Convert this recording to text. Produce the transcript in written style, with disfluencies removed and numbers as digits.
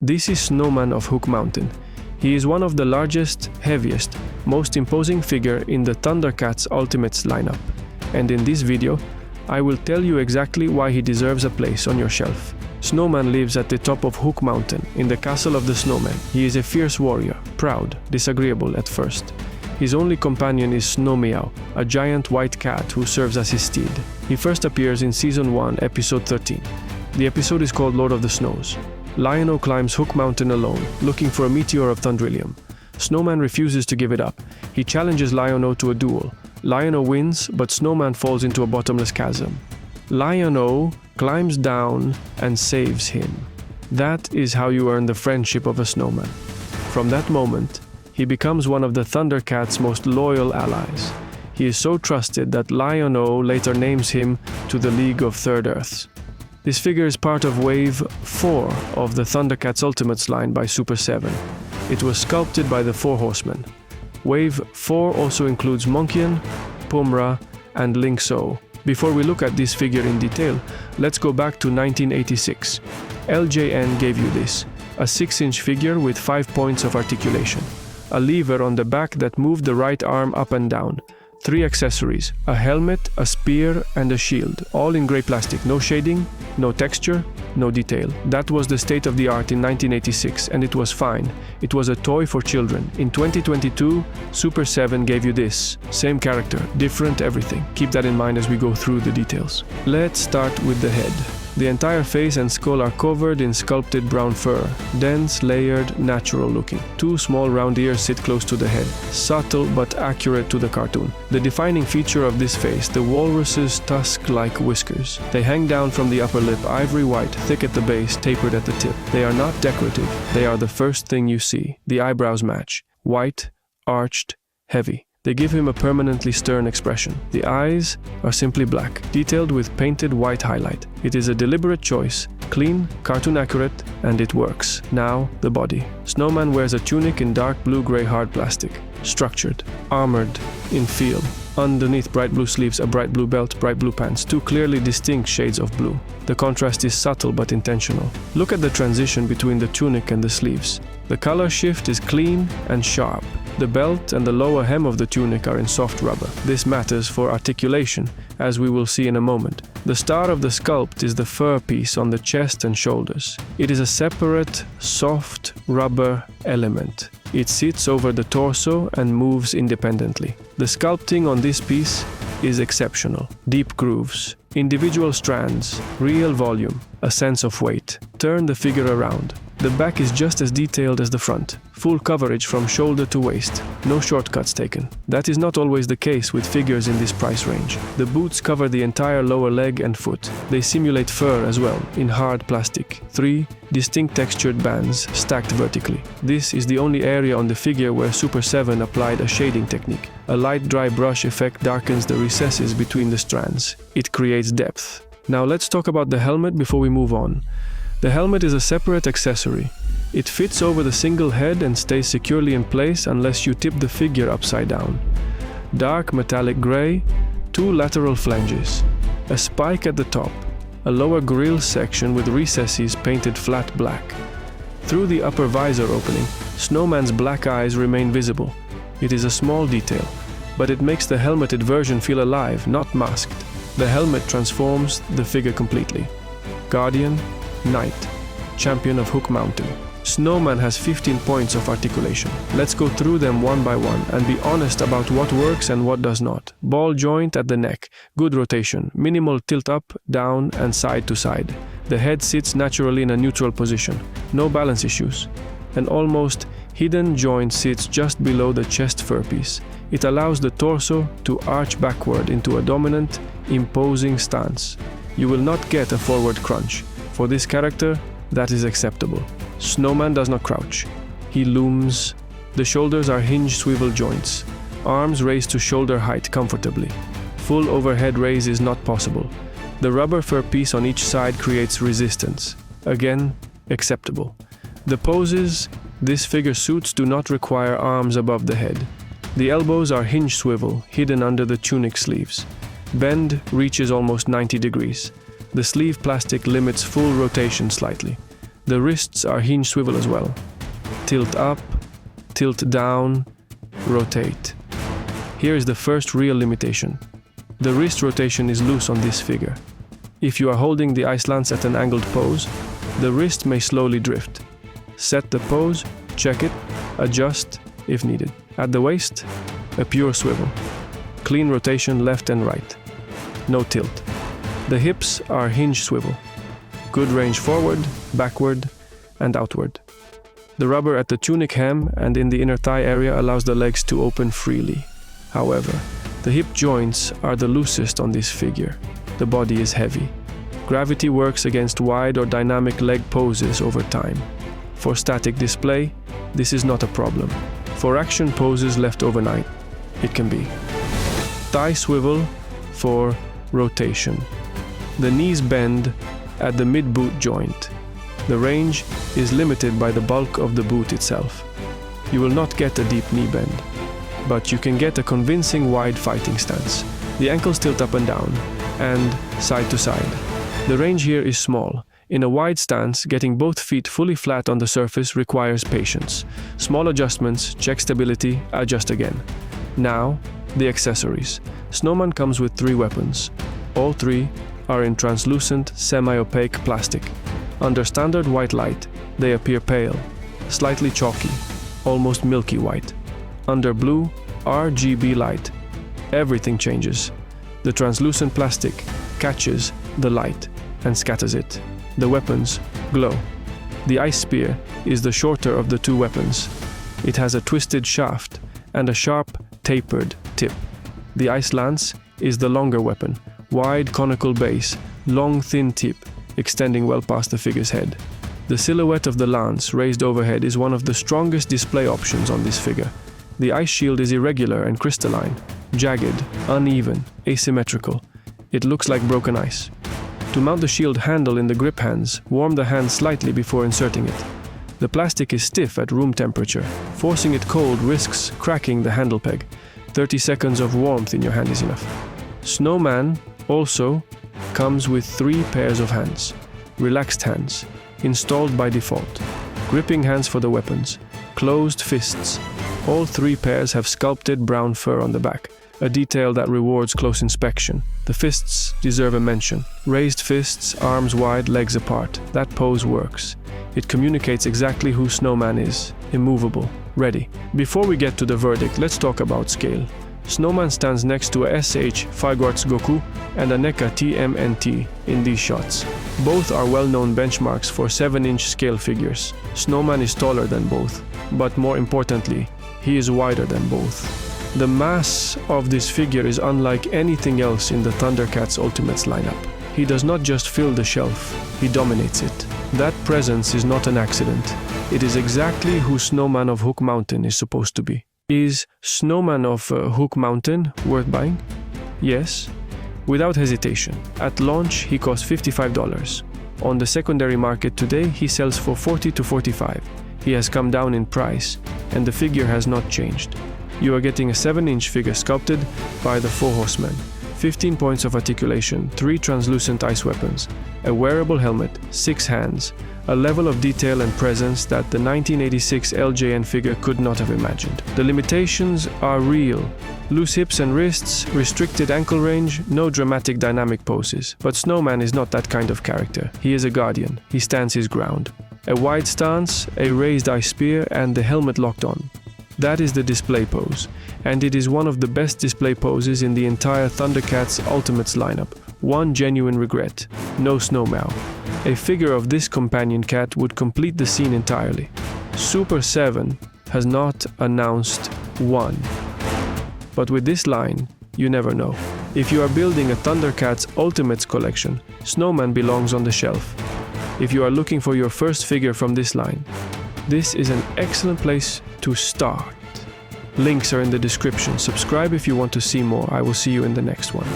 This is Snowman of Hook Mountain. He is one of the largest, heaviest, most imposing figure in the ThunderCats Ultimates lineup. And in this video, I will tell you exactly why he deserves a place on your shelf. Snowman lives at the top of Hook Mountain, in the castle of the snowman. He is a fierce warrior, proud, disagreeable at first. His only companion is Snow Meow, a giant white cat who serves as his steed. He first appears in Season 1, Episode 13. The episode is called Lord of the Snows. Lion-O climbs Hook Mountain alone, looking for a meteor of Thundrillium. Snowman refuses to give it up. He challenges Lion-O to a duel. Lion-O wins, but Snowman falls into a bottomless chasm. Lion-O climbs down and saves him. That is how you earn the friendship of a snowman. From that moment, he becomes one of the ThunderCats' most loyal allies. He is so trusted that Lion-O later names him to the League of Third Earths. This figure is part of Wave 4 of the ThunderCats Ultimates line by Super7. It was sculpted by the Four Horsemen. Wave 4 also includes Monkian, Pumra, and Link-So. Before we look at this figure in detail, let's go back to 1986. LJN gave you this, a 6-inch figure with 5 points of articulation, a lever on the back that moved the right arm up and down, 3 accessories, a helmet, a spear, and a shield, all in grey plastic, no shading, no texture, no detail. That was the state of the art in 1986, and it was fine. It was a toy for children. In 2022, Super7 gave you this. Same character, different everything. Keep that in mind as we go through the details. Let's start with the head. The entire face and skull are covered in sculpted brown fur, dense, layered, natural looking. 2 small round ears sit close to the head, subtle but accurate to the cartoon. The defining feature of this face, the walrus's tusk-like whiskers. They hang down from the upper lip, ivory white, thick at the base, tapered at the tip. They are not decorative, they are the first thing you see. The eyebrows match. White, arched, heavy. They give him a permanently stern expression. The eyes are simply black, detailed with painted white highlight. It is a deliberate choice, clean, cartoon accurate, and it works. Now, the body. Snowman wears a tunic in dark blue-gray hard plastic. Structured, armored, in feel. Underneath bright blue sleeves, a bright blue belt, bright blue pants, 2 clearly distinct shades of blue. The contrast is subtle but intentional. Look at the transition between the tunic and the sleeves. The color shift is clean and sharp. The belt and the lower hem of the tunic are in soft rubber. This matters for articulation, as we will see in a moment. The star of the sculpt is the fur piece on the chest and shoulders. It is a separate, soft rubber element. It sits over the torso and moves independently. The sculpting on this piece is exceptional. Deep grooves, individual strands, real volume, a sense of weight. Turn the figure around. The back is just as detailed as the front. Full coverage from shoulder to waist. No shortcuts taken. That is not always the case with figures in this price range. The boots cover the entire lower leg and foot. They simulate fur as well, in hard plastic. 3 distinct textured bands stacked vertically. This is the only area on the figure where Super7 applied a shading technique. A light dry brush effect darkens the recesses between the strands. It creates depth. Now let's talk about the helmet before we move on. The helmet is a separate accessory. It fits over the single head and stays securely in place unless you tip the figure upside down. Dark metallic gray, 2 lateral flanges, a spike at the top, a lower grille section with recesses painted flat black. Through the upper visor opening, Snowman's black eyes remain visible. It is a small detail, but it makes the helmeted version feel alive, not masked. The helmet transforms the figure completely. Guardian, Knight, champion of Hook Mountain. Snowman has 15 points of articulation. Let's go through them one by one and be honest about what works and what does not. Ball joint at the neck, good rotation, minimal tilt up, down, and side to side. The head sits naturally in a neutral position, no balance issues. An almost hidden joint sits just below the chest fur piece. It allows the torso to arch backward into a dominant, imposing stance. You will not get a forward crunch. For this character, that is acceptable. Snowman does not crouch. He looms. The shoulders are hinged swivel joints. Arms raised to shoulder height comfortably. Full overhead raise is not possible. The rubber fur piece on each side creates resistance. Again, acceptable. The poses this figure suits do not require arms above the head. The elbows are hinge swivel, hidden under the tunic sleeves. Bend reaches almost 90 degrees. The sleeve plastic limits full rotation slightly. The wrists are hinge swivel as well. Tilt up, tilt down, rotate. Here is the first real limitation. The wrist rotation is loose on this figure. If you are holding the ice lance at an angled pose, the wrist may slowly drift. Set the pose, check it, adjust if needed. At the waist, a pure swivel. Clean rotation left and right. No tilt. The hips are hinge swivel. Good range forward, backward, and outward. The rubber at the tunic hem and in the inner thigh area allows the legs to open freely. However, the hip joints are the loosest on this figure. The body is heavy. Gravity works against wide or dynamic leg poses over time. For static display, this is not a problem. For action poses left overnight, it can be. Thigh swivel for rotation. The knees bend at the mid-boot joint. The range is limited by the bulk of the boot itself. You will not get a deep knee bend, but you can get a convincing wide fighting stance. The ankles tilt up and down, and side to side. The range here is small. In a wide stance, getting both feet fully flat on the surface requires patience. Small adjustments, check stability, adjust again. Now, the accessories. Snowman comes with 3 weapons. All 3 are in translucent, semi-opaque plastic. Under standard white light, they appear pale, slightly chalky, almost milky white. Under blue, RGB light, everything changes. The translucent plastic catches the light and scatters it. The weapons glow. The ice spear is the shorter of the 2 weapons. It has a twisted shaft and a sharp, tapered tip. The ice lance is the longer weapon. Wide conical base, long thin tip, extending well past the figure's head. The silhouette of the lance raised overhead is one of the strongest display options on this figure. The ice shield is irregular and crystalline, jagged, uneven, asymmetrical. It looks like broken ice. To mount the shield handle in the grip hands, warm the hand slightly before inserting it. The plastic is stiff at room temperature. Forcing it cold risks cracking the handle peg. 30 seconds of warmth in your hand is enough. Snowman also comes with 3 pairs of hands. Relaxed hands, installed by default. Gripping hands for the weapons. Closed fists. All 3 pairs have sculpted brown fur on the back, a detail that rewards close inspection. The fists deserve a mention. Raised fists, arms wide, legs apart. That pose works. It communicates exactly who Snowman is. Immovable. Ready. Before we get to the verdict, let's talk about scale. Snowman stands next to a SH Figuarts Goku and a NECA TMNT in these shots. Both are well-known benchmarks for 7-inch scale figures. Snowman is taller than both, but more importantly, he is wider than both. The mass of this figure is unlike anything else in the ThunderCats Ultimates lineup. He does not just fill the shelf, he dominates it. That presence is not an accident. It is exactly who Snowman of Hook Mountain is supposed to be. Is Snowman of Hook Mountain worth buying? Yes, without hesitation. At launch, he cost $55. On the secondary market today, he sells for $40 to $45. He has come down in price, and the figure has not changed. You are getting a 7-inch figure sculpted by the 4 horsemen. 15 points of articulation, 3 translucent ice weapons, a wearable helmet, 6 hands, a level of detail and presence that the 1986 LJN figure could not have imagined. The limitations are real. Loose hips and wrists, restricted ankle range, no dramatic dynamic poses. But Snowman is not that kind of character. He is a guardian. He stands his ground. A wide stance, a raised ice spear, and the helmet locked on. That is the display pose, and it is one of the best display poses in the entire ThunderCats Ultimates lineup. One genuine regret: no Snowman. A figure of this companion cat would complete the scene entirely. Super7 has not announced one. But with this line, you never know. If you are building a ThunderCats Ultimates collection, Snowman belongs on the shelf. If you are looking for your first figure from this line, this is an excellent place to start. Links are in the description. Subscribe if you want to see more. I will see you in the next one.